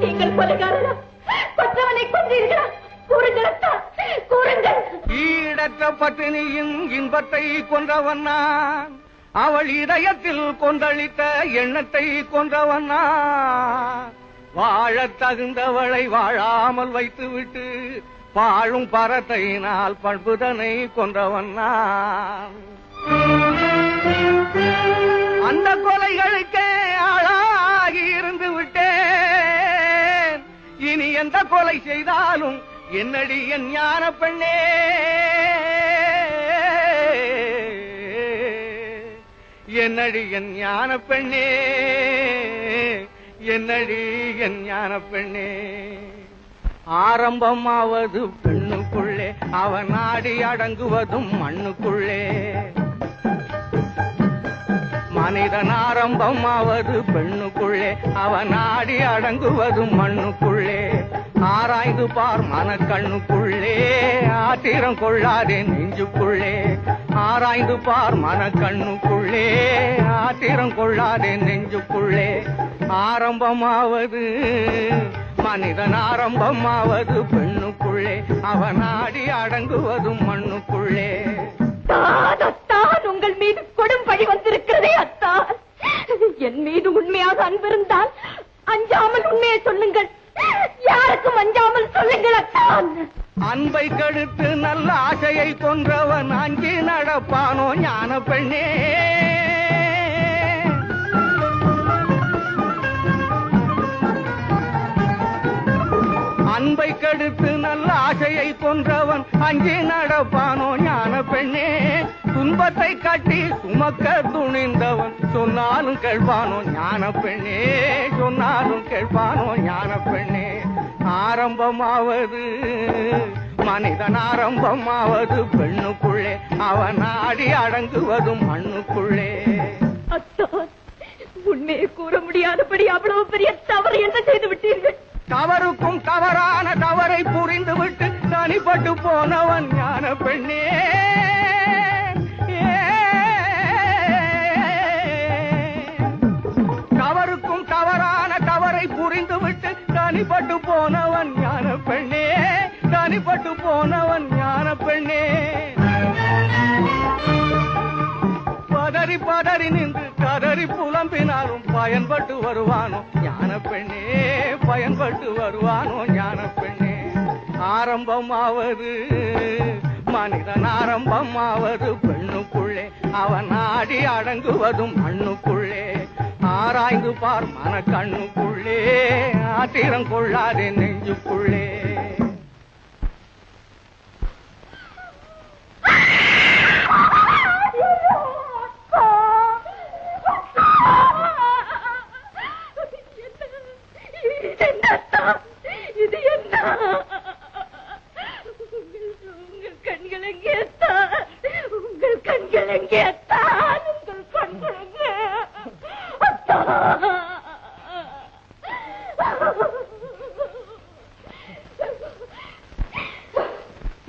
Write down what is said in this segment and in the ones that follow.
நீங்கள் கொலைகாரரா? கொற்றவனை கொன்றீர்களா? கூறுங்கள், கூறுங்கள். ஈடற்ற பட்டினியின் இன்பத்தை கொன்றவன் நான், அவள் இதயத்தில் கொந்தளித்த எண்ணத்தை கொன்றவன் நான். வாழத் தகுந்தவளை வாழாமல் வைத்துவிட்டு வாழும் பரத்தையினால் பண்புதனை கொன்றவன் நான். அந்த கொலைகளுக்கே ஆளாகி இருந்து விட்டேன். இனி எந்த கொலை செய்தாலும் என்னடி என் ஞான பெண்ணே, என்னடி என் ஞான பெண்ணே, என்னடி என் ஞான பெண்ணே. ஆரம்பமாவது பெண்ணுக்குள்ளே, அவன் நாடி அடங்குவதும் மண்ணுக்குள்ளே. மனிதன் ஆரம்பமாவது பெண்ணுக்குள்ளே, அவன் நாடி அடங்குவதும் மண்ணுக்குள்ளே. ஆராய்ந்து பார் மனக்கண்ணுக்குள்ளே, ஆத்திரம் கொள்ளாதே நெஞ்சுக்குள்ளே. ஆராய்ந்து பார் மனக்கண்ணுக்குள்ளே, ஆத்திரம் கொள்ளாதே நெஞ்சுக்குள்ளே. ஆரம்பமாவது மனிதன் ஆரம்பமாவது பெண்ணுக்குள்ளே, அவன் நாடி அடங்குவதும் மண்ணுக்குள்ளே. உங்கள் மீது கொடும் பழி வந்திருக்கிறதே அத்தான். என் மீது உண்மையாக அன்பிருந்தால் அஞ்சாமல் உண்மையை சொல்லுங்கள். யாருக்கும் அஞ்சாமல் சொல்லுங்கள் அத்தான். அன்பை கெடுத்து நல்ல ஆசையை கொன்றவன் அஞ்சி நடப்பானோ ஞான பெண்ணே. அன்பை கெடுத்து நல்ல ஆசையை கொன்றவன் அஞ்சி நடப்பானோ ஞான பெண்ணே. துன்பத்தை கட்டி சுமக்க துணிந்தவன் சொன்னாலும் கேட்பானோ ஞான பெண்ணே, சொன்னாலும் கேட்பானோ ஞான பெண்ணே. ஆரம்பமாவது மனிதன் ஆரம்பமாவது பெண்ணுக்குள்ளே, அவன் நாடி அடங்குவதும் மண்ணுக்குள்ளே. அத்தான், உண்மையை கூற முடியாதபடி அவ்வளவு பெரிய தவறு என்ன செய்து விட்டீர்கள்? தவறுக்கும் தவறான தவறை புரிந்துவிட்டு தனிப்பட்டு போனவன் ஞான பெண்ணே. தவறுக்கும் தவறான தவறை புரிந்துவிட்டு தனிப்பட்டு போனவன் ஞான பெண்ணே, தனிப்பட்டு போனவன் ஞான பெண்ணே. பதறி பதறி நின்று கதறி புலம்பினாலும் பயன்பட்டு வருவானோ ஞான பெண்ணே, பயன்பட்டு வருவானோ ஞான பெண்ணே. ஆரம்பமாவது மனிதன் ஆரம்பமாவது பெண்ணுக்குள்ளே, அவன் நாடி அடங்குவதும் மண்ணுக்குள்ளே. ஆராய்ந்து பார் மனக்கண்ணுக்குள்ளே, ஆத்திரம் கொள்ளாதே நெஞ்சுக்குள்ளே. இது என்ன? உங்கள் கண்கள் எங்கே தான்? உங்கள் கண்கள் எங்கே தான்? உங்கள் கண்கள் எங்கே?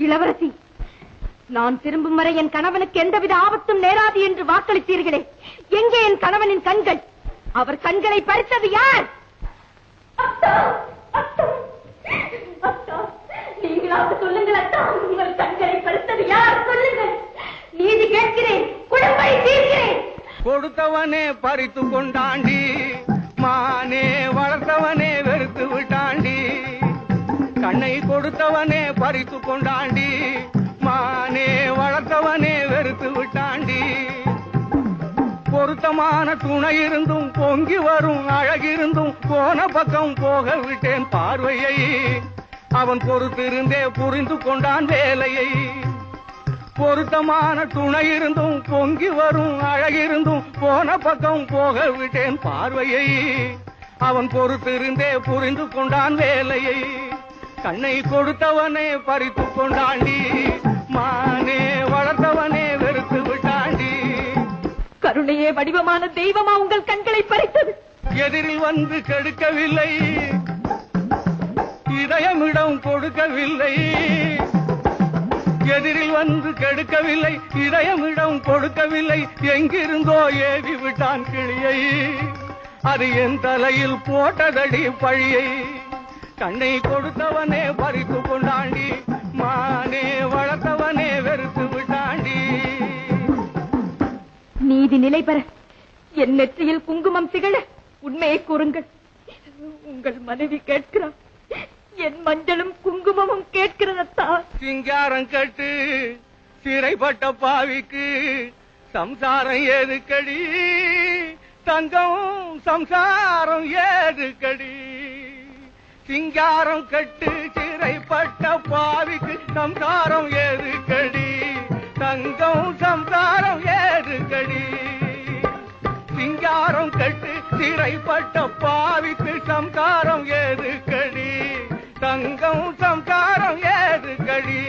இளவரசி, நான் திரும்பும் வரை என் கணவனுக்கு எந்தவித ஆபத்தும் நேராது என்று வாக்களித்தீர்களே, எங்கே என் கணவனின் கண்கள்? அவர் கண்களை பறித்தது யார்? நீங்களாவது சொல்லுங்கள் அத்தா, உங்கள் கண்களை பறித்தது யார்? சொல்லுங்கள், நீதி கேட்கிறேன், குடும்பை தீர்க்கிறேன். கொடுத்தவனே பறித்து கொண்டாண்டி, மானே வளர்த்தவனே வெறுத்து விட்டாண்டி. கண்ணை கொடுத்தவனே பறித்து கொண்டாண்டி, மானே வளர்த்தவனே வெறுத்து விட்டாண்டி. பொருத்தமான துணை இருந்தும் பொங்கி வரும் அழகிருந்தும் போன பக்கம் போக விட்டேன் பார்வையை. அவன் பொறுத்திருந்தே புரிந்து கொண்டான் வேலையை. பொருத்தமான துணை இருந்தும் பொங்கி வரும் அழகிருந்தும் போன பக்கம் போக விட்டேன் பார்வையை. அவன் பொறுத்திருந்தே புரிந்து கொண்டான் வேலையை. கண்ணை கொடுத்தவனே பறித்து கொண்டாண்டி, மானே வளர்த்தவனே வெறுத்து விட்டாண்டி. கருணையே வடிவமான தெய்வமா உங்கள் கண்களை பறித்தது? எதிரில் வந்து கெடுக்கவில்லை, இதயமிடம் கொடுக்கவில்லை. எதிரில் வந்து கெடுக்கவில்லை, இதயமிடம் கொடுக்கவில்லை. எங்கிருந்தோ ஏவி விட்டான் கிளியை. அது என் தலையில் போட்டதடி பழியை. கண்ணை கொடுத்தவனே பறித்து கொண்டாண்டி, மானே வளர்த்தவனே வெறுத்து விட்டாண்டி. நீதி நிலை பெற என் நெற்றியில் குங்குமம் திகழ உண்மையை கூறுங்கள். உங்கள் மனைவி கேட்கிறார், என் மஞ்சளும் குங்குமமும் கேட்கிறதா? சிங்காரம் கட்டு சிறைப்பட்ட பாவிக்கு சம்சாரம் ஏதுக்கடி, தங்கம் சம்சாரம் ஏதுக்கடி. சிங்காரம் கட்டு சிறைப்பட்ட பாவிக்கு சம்சாரம் ஏதுக்கடி, தங்கம் சம்சாரம் ஏதுக்கடி. சிங்காரம் கட்டு சிறைப்பட்ட பாவிக்கு சம்சாரம் ஏதுக்கடி, தங்கம் சம்சாரம் ஏதுக்கடி.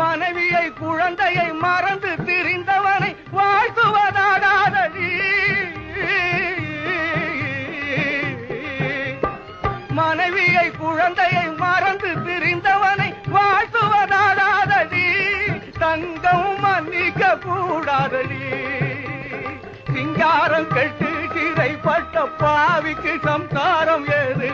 மனைவியை குழந்தையை மறந்து திரிந்தவனை வாழ்த்துவதாடாதடி. மனைவியை குழந்தையை மறந்து திரிந்தவனை வாழ்த்துவதாடாதடி, தங்கம் மன்னிக்க கூடாதடி. சிங்காரம் கட்டு சிறைப்பட்ட பாவிக்கு சம்சாரம் ஏது